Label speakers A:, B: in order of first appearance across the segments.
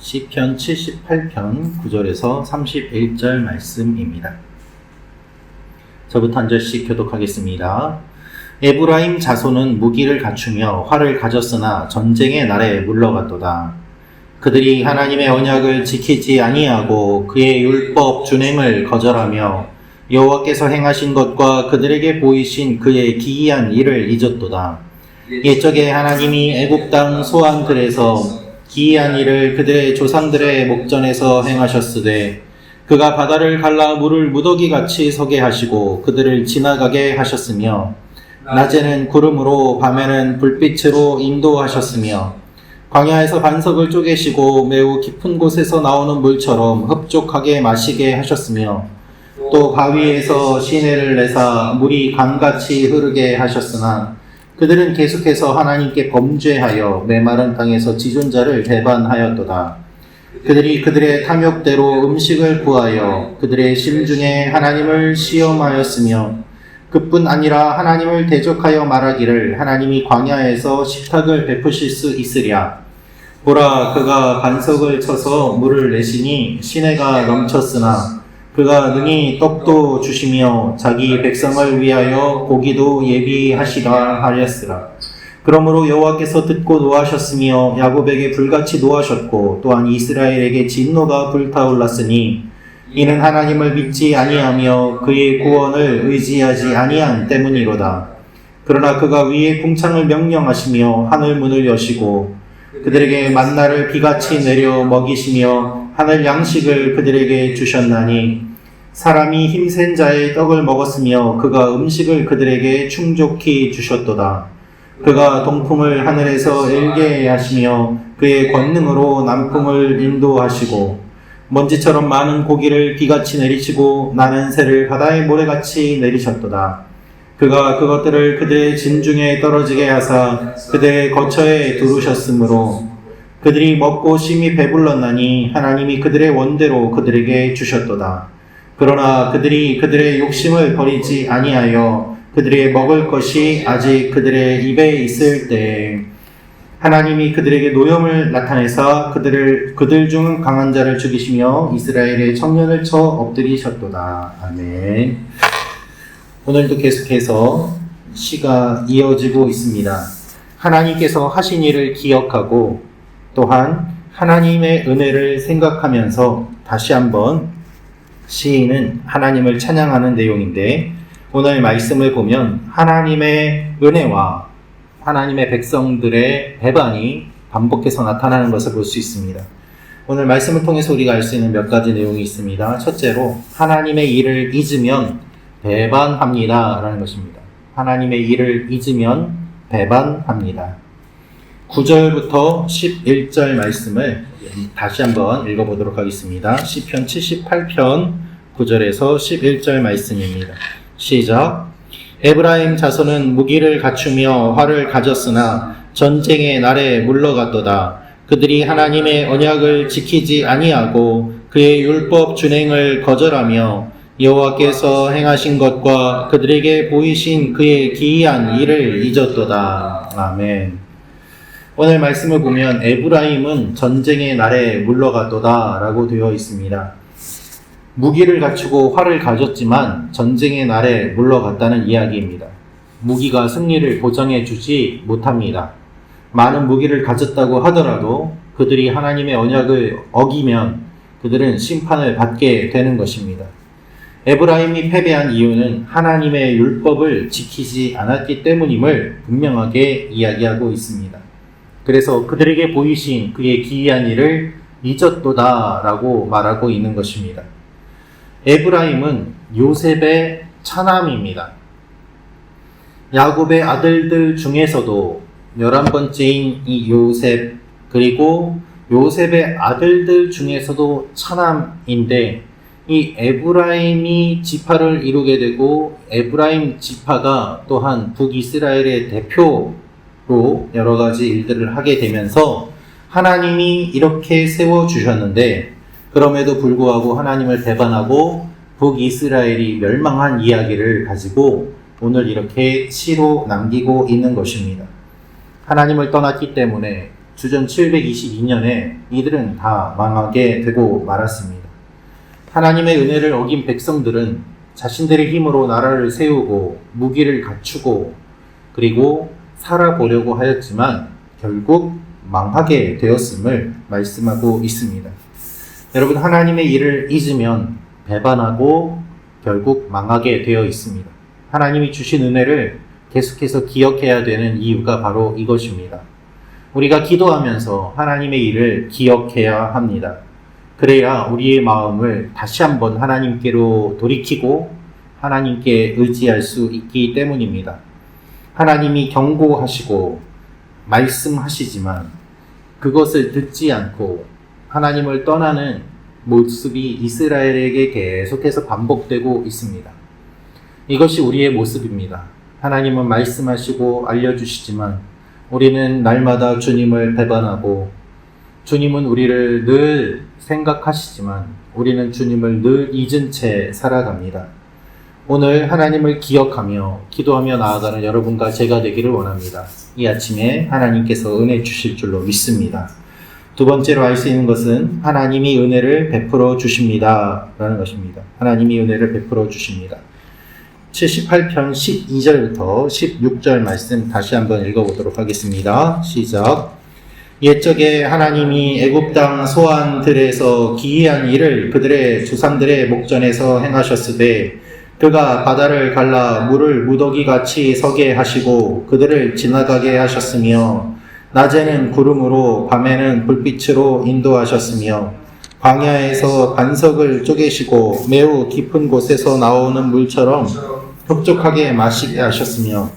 A: 시편 78편 9절에서 31절 말씀입니다. 저부터 한 절씩 교독하겠습니다. 에브라임 자손은 무기를 갖추며 활을 가졌으나 전쟁의 날에 물러갔도다. 그들이 하나님의 언약을 지키지 아니하고 그의 율법 준행을 거절하며 여호와께서 행하신 것과 그들에게 보이신 그의 기이한 일을 잊었도다. 옛적에 하나님이 애굽 땅 소환들에서 기이한 일을 그들의 조상들의 목전에서 행하셨으되 그가 바다를 갈라 물을 무더기같이 서게 하시고 그들을 지나가게 하셨으며 낮에는 구름으로 밤에는 불빛으로 인도하셨으며 광야에서 반석을 쪼개시고 매우 깊은 곳에서 나오는 물처럼 흡족하게 마시게 하셨으며 또 바위에서 시내를 내사 물이 강같이 흐르게 하셨으나 그들은 계속해서 하나님께 범죄하여 메마른 땅에서 지존자를 배반하였도다. 그들이 그들의 탐욕대로 음식을 구하여 그들의 심중에 하나님을 시험하였으며 그뿐 아니라 하나님을 대적하여 말하기를 하나님이 광야에서 식탁을 베푸실 수 있으랴. 보라, 그가 반석을 쳐서 물을 내시니 시내가 넘쳤으나 그가 능히 떡도 주시며 자기 백성을 위하여 고기도 예비하시라 하였으라. 그러므로 여호와께서 듣고 노하셨으며 야곱에게 불같이 노하셨고 또한 이스라엘에게 진노가 불타올랐으니 이는 하나님을 믿지 아니하며 그의 구원을 의지하지 아니한 때문이로다. 그러나 그가 위에 궁창을 명령하시며 하늘 문을 여시고 그들에게 만나를 비같이 내려 먹이시며 하늘 양식을 그들에게 주셨나니 사람이 힘센 자의 떡을 먹었으며 그가 음식을 그들에게 충족히 주셨도다. 그가 동풍을 하늘에서 일게 하시며 그의 권능으로 남풍을 인도하시고 먼지처럼 많은 고기를 비같이 내리시고 나는 새를 바다의 모래같이 내리셨도다. 그가 그것들을 그들의 진중에 떨어지게 하사 그들의 거처에 두르셨으므로 그들이 먹고 심히 배불렀나니 하나님이 그들의 원대로 그들에게 주셨도다. 그러나 그들이 그들의 욕심을 버리지 아니하여 그들의 먹을 것이 아직 그들의 입에 있을 때 하나님이 그들에게 노염을 나타내사 그들 중 강한 자를 죽이시며 이스라엘의 청년을 쳐 엎드리셨도다. 아멘. 오늘도 계속해서 시가 이어지고 있습니다. 하나님께서 하신 일을 기억하고 또한 하나님의 은혜를 생각하면서 다시 한번 시인은 하나님을 찬양하는 내용인데 오늘 말씀을 보면 하나님의 은혜와 하나님의 백성들의 배반이 반복해서 나타나는 것을 볼 수 있습니다. 오늘 말씀을 통해서 우리가 알 수 있는 몇 가지 내용이 있습니다. 첫째로 하나님의 일을 잊으면 배반합니다 라는 것입니다. 하나님의 일을 잊으면 배반합니다. 9절부터 11절 말씀을 다시 한번 읽어보도록 하겠습니다. 시편 78편 9절에서 11절 말씀입니다. 시작. 에브라임 자손은 무기를 갖추며 활을 가졌으나 전쟁의 날에 물러갔도다. 그들이 하나님의 언약을 지키지 아니하고 그의 율법 준행을 거절하며 여호와께서 행하신 것과 그들에게 보이신 그의 기이한 일을 잊었도다. 아멘. 오늘 말씀을 보면 에브라임은 전쟁의 날에 물러갔도다 라고 되어 있습니다. 무기를 갖추고 활을 가졌지만 전쟁의 날에 물러갔다는 이야기입니다. 무기가 승리를 보장해 주지 못합니다. 많은 무기를 가졌다고 하더라도 그들이 하나님의 언약을 어기면 그들은 심판을 받게 되는 것입니다. 에브라임이 패배한 이유는 하나님의 율법을 지키지 않았기 때문임을 분명하게 이야기하고 있습니다. 그래서 그들에게 보이신 그의 기이한 일을 잊었도다 라고 말하고 있는 것입니다. 에브라임은 요셉의 차남입니다. 야곱의 아들들 중에서도 11번째인 이 요셉 그리고 요셉의 아들들 중에서도 차남인데 이 에브라임이 지파를 이루게 되고 에브라임 지파가 또한 북이스라엘의 대표로 여러 가지 일들을 하게 되면서 하나님이 이렇게 세워주셨는데 그럼에도 불구하고 하나님을 배반하고 북이스라엘이 멸망한 이야기를 가지고 오늘 이렇게 시로 남기고 있는 것입니다. 하나님을 떠났기 때문에 주전 722년에 이들은 다 망하게 되고 말았습니다. 하나님의 은혜를 어긴 백성들은 자신들의 힘으로 나라를 세우고 무기를 갖추고 그리고 살아보려고 하였지만 결국 망하게 되었음을 말씀하고 있습니다. 여러분, 하나님의 일을 잊으면 배반하고 결국 망하게 되어 있습니다. 하나님이 주신 은혜를 계속해서 기억해야 되는 이유가 바로 이것입니다. 우리가 기도하면서 하나님의 일을 기억해야 합니다. 그래야 우리의 마음을 다시 한번 하나님께로 돌이키고 하나님께 의지할 수 있기 때문입니다. 하나님이 경고하시고 말씀하시지만 그것을 듣지 않고 하나님을 떠나는 모습이 이스라엘에게 계속해서 반복되고 있습니다. 이것이 우리의 모습입니다. 하나님은 말씀하시고 알려주시지만 우리는 날마다 주님을 배반하고 주님은 우리를 늘 생각하시지만 우리는 주님을 늘 잊은 채 살아갑니다. 오늘 하나님을 기억하며 기도하며 나아가는 여러분과 제가 되기를 원합니다. 이 아침에 하나님께서 은혜 주실 줄로 믿습니다. 두 번째로 알 수 있는 것은 하나님이 은혜를 베풀어 주십니다 라는 것입니다. 하나님이 은혜를 베풀어 주십니다. 78편 12절부터 16절 말씀 다시 한번 읽어보도록 하겠습니다. 시작. 옛적에 하나님이 애굽 땅 소환들에서 기이한 일을 그들의 조상들의 목전에서 행하셨으되 그가 바다를 갈라 물을 무더기같이 서게 하시고 그들을 지나가게 하셨으며 낮에는 구름으로 밤에는 불빛으로 인도하셨으며 광야에서 반석을 쪼개시고 매우 깊은 곳에서 나오는 물처럼 흡족하게 마시게 하셨으며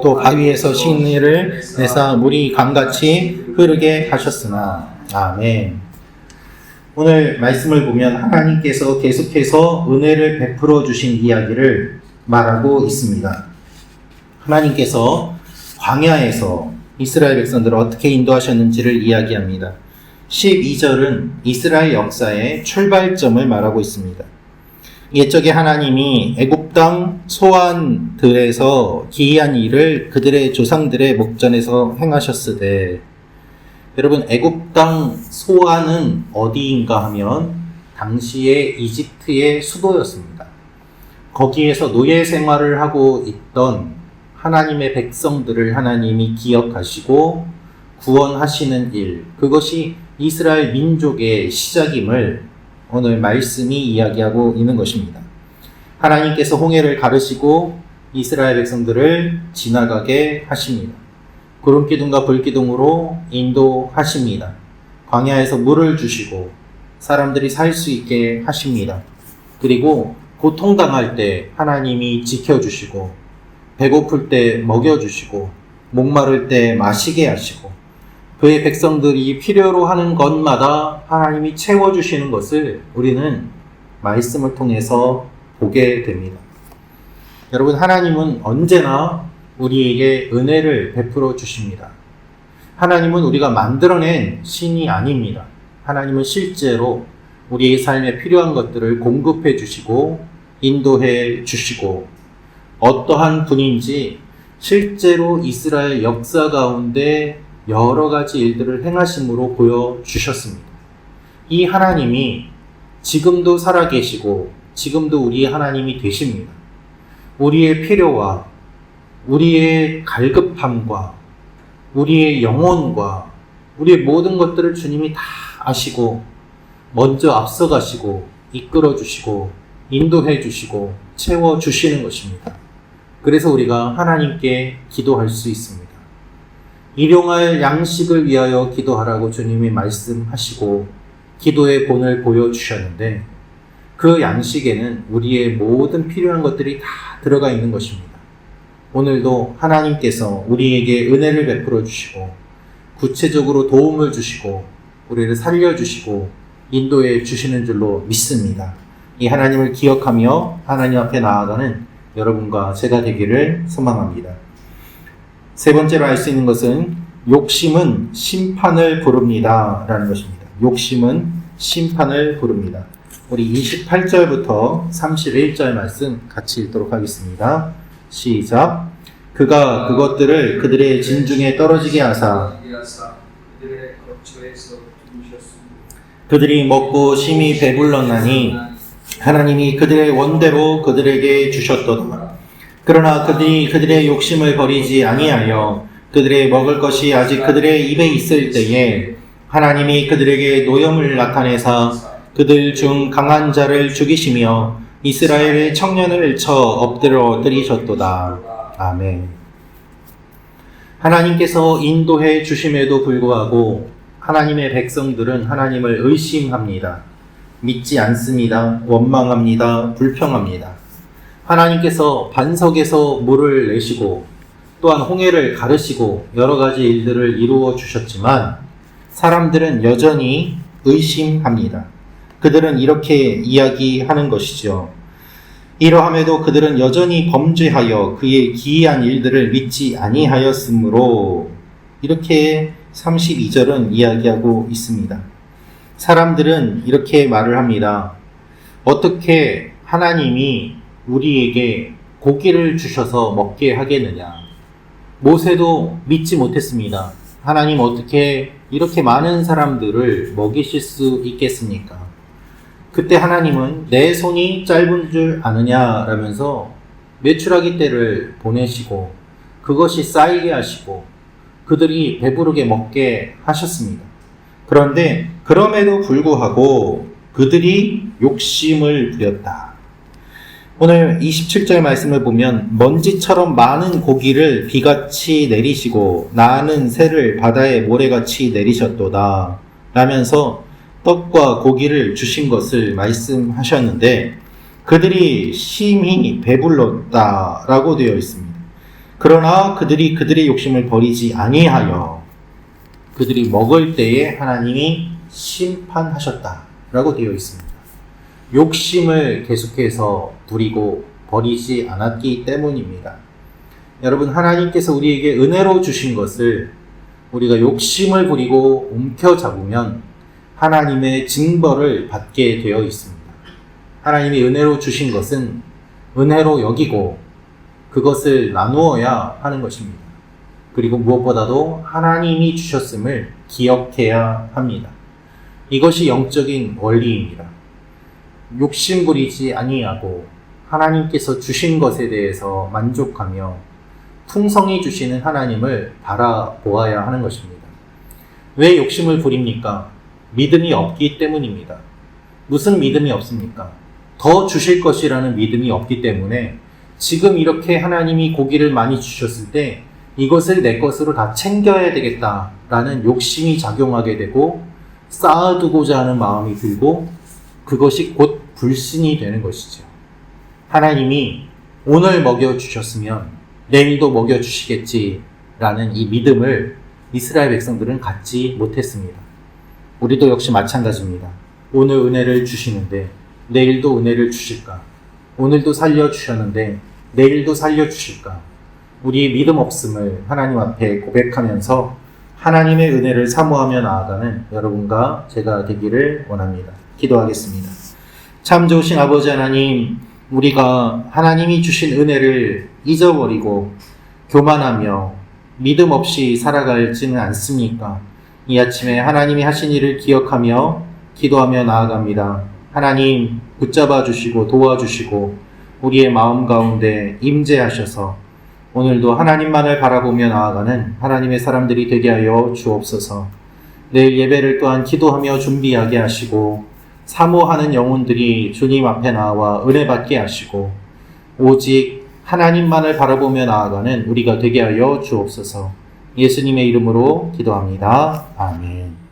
A: 또 바위에서 식리를 내사 물이 강같이 흐르게 하셨으나. 아멘. 오늘 말씀을 보면 하나님께서 계속해서 은혜를 베풀어 주신 이야기를 말하고 있습니다. 하나님께서 광야에서 이스라엘 백성들을 어떻게 인도하셨는지를 이야기합니다. 12절은 이스라엘 역사의 출발점을 말하고 있습니다. 옛적에 하나님이 애굽 땅 소환들에서 기이한 일을 그들의 조상들의 목전에서 행하셨으되, 여러분, 애굽 땅 소환은 어디인가 하면 당시에 이집트의 수도였습니다. 거기에서 노예 생활을 하고 있던 하나님의 백성들을 하나님이 기억하시고 구원하시는 일, 그것이 이스라엘 민족의 시작임을 오늘 말씀이 이야기하고 있는 것입니다. 하나님께서 홍해를 가르시고 이스라엘 백성들을 지나가게 하십니다. 구름기둥과 불기둥으로 인도하십니다. 광야에서 물을 주시고 사람들이 살 수 있게 하십니다. 그리고 고통당할 때 하나님이 지켜주시고 배고플 때 먹여주시고 목마를 때 마시게 하시고 그의 백성들이 필요로 하는 것마다 하나님이 채워주시는 것을 우리는 말씀을 통해서 보게 됩니다. 여러분, 하나님은 언제나 우리에게 은혜를 베풀어 주십니다. 하나님은 우리가 만들어낸 신이 아닙니다. 하나님은 실제로 우리의 삶에 필요한 것들을 공급해 주시고 인도해 주시고 어떠한 분인지 실제로 이스라엘 역사 가운데 여러 가지 일들을 행하심으로 보여주셨습니다. 이 하나님이 지금도 살아계시고 지금도 우리의 하나님이 되십니다. 우리의 필요와 우리의 갈급함과 우리의 영혼과 우리의 모든 것들을 주님이 다 아시고 먼저 앞서가시고 이끌어주시고 인도해주시고 채워주시는 것입니다. 그래서 우리가 하나님께 기도할 수 있습니다. 일용할 양식을 위하여 기도하라고 주님이 말씀하시고 기도의 본을 보여주셨는데 그 양식에는 우리의 모든 필요한 것들이 다 들어가 있는 것입니다. 오늘도 하나님께서 우리에게 은혜를 베풀어 주시고 구체적으로 도움을 주시고 우리를 살려주시고 인도해 주시는 줄로 믿습니다. 이 하나님을 기억하며 하나님 앞에 나아가는 여러분과 제가 되기를 소망합니다. 세 번째로 알 수 있는 것은 욕심은 심판을 부릅니다 라는 것입니다. 욕심은 심판을 부릅니다. 우리 28절부터 31절 말씀 같이 읽도록 하겠습니다. 시작. 그가 그것들을 그들의 진중에 떨어지게 하사
B: 그들의 거처에서 두셨습니다.
A: 그들이 먹고 심히 배불렀나니 하나님이 그들의 원대로 그들에게 주셨도다. 그러나 그들이 그들의 욕심을 버리지 아니하여 그들의 먹을 것이 아직 그들의 입에 있을 때에 하나님이 그들에게 노염을 나타내사 그들 중 강한 자를 죽이시며 이스라엘의 청년을 쳐 엎드려 때리셨도다. 아멘. 하나님께서 인도해 주심에도 불구하고 하나님의 백성들은 하나님을 의심합니다. 믿지 않습니다. 원망합니다. 불평합니다. 하나님께서 반석에서 물을 내시고 또한 홍해를 가르시고 여러 가지 일들을 이루어 주셨지만 사람들은 여전히 의심합니다. 그들은 이렇게 이야기하는 것이죠. 이러함에도 그들은 여전히 범죄하여 그의 기이한 일들을 믿지 아니하였으므로 이렇게 32절은 이야기하고 있습니다. 사람들은 이렇게 말을 합니다. 어떻게 하나님이 우리에게 고기를 주셔서 먹게 하겠느냐? 모세도 믿지 못했습니다. 하나님 어떻게 이렇게 많은 사람들을 먹이실 수 있겠습니까? 그때 하나님은 내 손이 짧은 줄 아느냐라면서 메추라기 떼를 보내시고 그것이 쌓이게 하시고 그들이 배부르게 먹게 하셨습니다. 그런데 그럼에도 불구하고 그들이 욕심을 부렸다. 오늘 27절 말씀을 보면 먼지처럼 많은 고기를 비같이 내리시고 나는 새를 바다의 모래같이 내리셨도다 라면서 떡과 고기를 주신 것을 말씀하셨는데 그들이 심히 배불렀다라고 되어 있습니다. 그러나 그들이 그들의 욕심을 버리지 아니하여 그들이 먹을 때에 하나님이 심판하셨다라고 되어 있습니다. 욕심을 계속해서 부리고 버리지 않았기 때문입니다. 여러분, 하나님께서 우리에게 은혜로 주신 것을 우리가 욕심을 부리고 움켜잡으면 하나님의 징벌을 받게 되어 있습니다. 하나님이 은혜로 주신 것은 은혜로 여기고 그것을 나누어야 하는 것입니다. 그리고 무엇보다도 하나님이 주셨음을 기억해야 합니다. 이것이 영적인 원리입니다. 욕심 부리지 아니하고 하나님께서 주신 것에 대해서 만족하며 풍성히 주시는 하나님을 바라보아야 하는 것입니다. 왜 욕심을 부립니까? 믿음이 없기 때문입니다. 무슨 믿음이 없습니까? 더 주실 것이라는 믿음이 없기 때문에 지금 이렇게 하나님이 고기를 많이 주셨을 때 이것을 내 것으로 다 챙겨야 되겠다라는 욕심이 작용하게 되고 쌓아두고자 하는 마음이 들고 그것이 곧 불신이 되는 것이죠. 하나님이 오늘 먹여주셨으면 내일도 먹여주시겠지라는 이 믿음을 이스라엘 백성들은 갖지 못했습니다. 우리도 역시 마찬가지입니다. 오늘 은혜를 주시는데 내일도 은혜를 주실까? 오늘도 살려주셨는데 내일도 살려주실까? 우리의 믿음 없음을 하나님 앞에 고백하면서 하나님의 은혜를 사모하며 나아가는 여러분과 제가 되기를 원합니다. 기도하겠습니다. 참 좋으신 아버지 하나님, 우리가 하나님이 주신 은혜를 잊어버리고 교만하며 믿음 없이 살아갈지는 않습니까? 이 아침에 하나님이 하신 일을 기억하며 기도하며 나아갑니다. 하나님 붙잡아 주시고 도와주시고 우리의 마음 가운데 임재하셔서 오늘도 하나님만을 바라보며 나아가는 하나님의 사람들이 되게 하여 주옵소서. 내일 예배를 또한 기도하며 준비하게 하시고 사모하는 영혼들이 주님 앞에 나와 은혜 받게 하시고 오직 하나님만을 바라보며 나아가는 우리가 되게 하여 주옵소서. 예수님의 이름으로 기도합니다. 아멘.